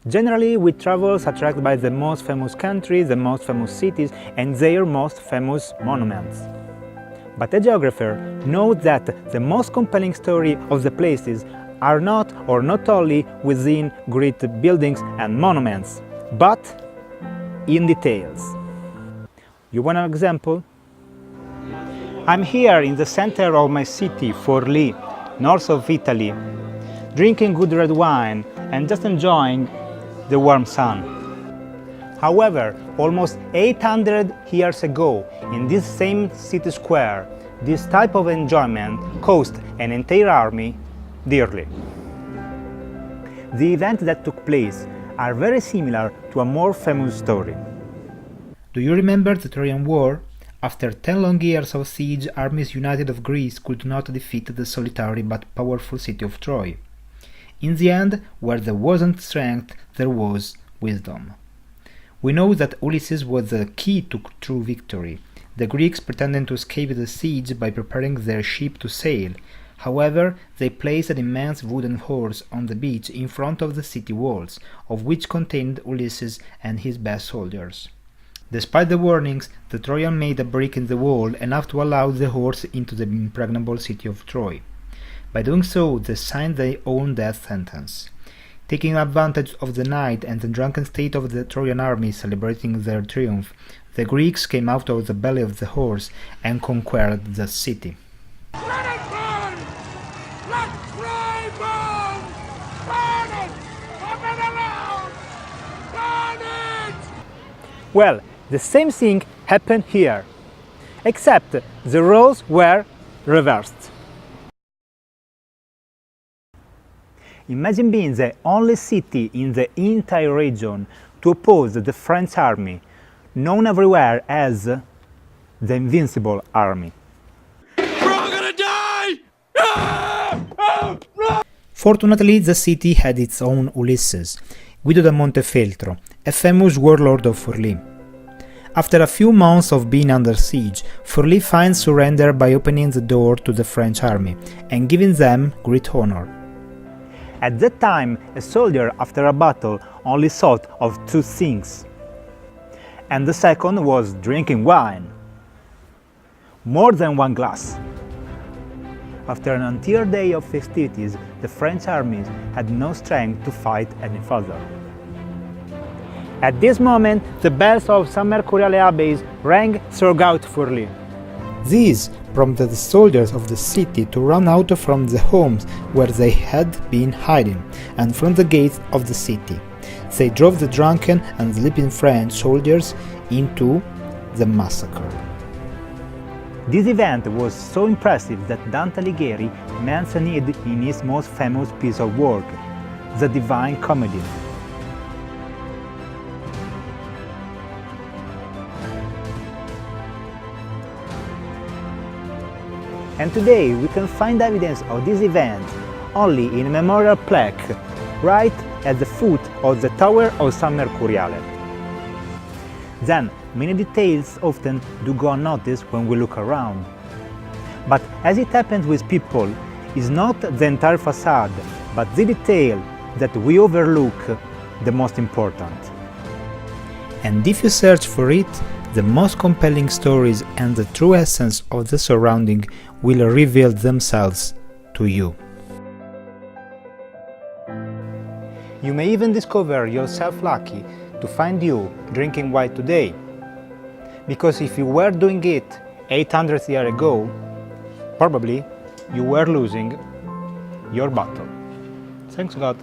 Generally, we travel attracted by the most famous countries, the most famous cities and their most famous monuments. But a geographer knows that the most compelling story of the places are not or not only within great buildings and monuments, but in details. You want an example? I'm here in the center of my city, Forlì, north of Italy, drinking good red wine and just enjoying the warm sun. However, almost 800 years ago, in this same city square, this type of enjoyment cost an entire army dearly. The events that took place are very similar to a more famous story. Do you remember the Trojan War? After 10 long years of siege, armies united of Greece could not defeat the solitary but powerful city of Troy. In the end, where there wasn't strength, there was wisdom. We know that Ulysses was the key to true victory, the Greeks pretending to escape the siege by preparing their ship to sail. However, they placed an immense wooden horse on the beach in front of the city walls, of which contained Ulysses and his best soldiers. Despite the warnings, the Trojans made a break in the wall enough to allow the horse into the impregnable city of Troy. By doing so, they signed their own death sentence. Taking advantage of the night and the drunken state of the Trojan army celebrating their triumph, the Greeks came out of the belly of the horse and conquered the city. Let it burn! Let Troy burn! Burn it! Open it out! Burn it! Well, the same thing happened here, except the roles were reversed. Imagine being the only city in the entire region to oppose the French army, known everywhere as the Invincible Army. We're all gonna die! Fortunately, the city had its own Ulysses, Guido da Montefeltro, a famous warlord of Forlì. After a few months of being under siege, Forlì finds surrender by opening the door to the French army and giving them great honor. At that time, a soldier after a battle only thought of two things, and the second was drinking wine. More than one glass. After an entire day of festivities, the French armies had no strength to fight any further. At this moment, the bells of San Mercuriale Abbey rang throughout Forlì. This prompted the soldiers of the city to run out from the homes where they had been hiding and from the gates of the city. They drove the drunken and sleeping French soldiers into the massacre. This event was so impressive that Dante Alighieri mentioned it in his most famous piece of work, the Divine Comedy. And today we can find evidence of this event only in a memorial plaque right at the foot of the Tower of San Mercuriale. Then, many details often do go unnoticed when we look around. But as it happens with people, it's not the entire facade, but the detail that we overlook the most important. And if you search for it, the most compelling stories and the true essence of the surrounding will reveal themselves to you. You may even discover yourself lucky to find you drinking wine today, because if you were doing it 800 years ago, probably you were losing your battle. Thanks God.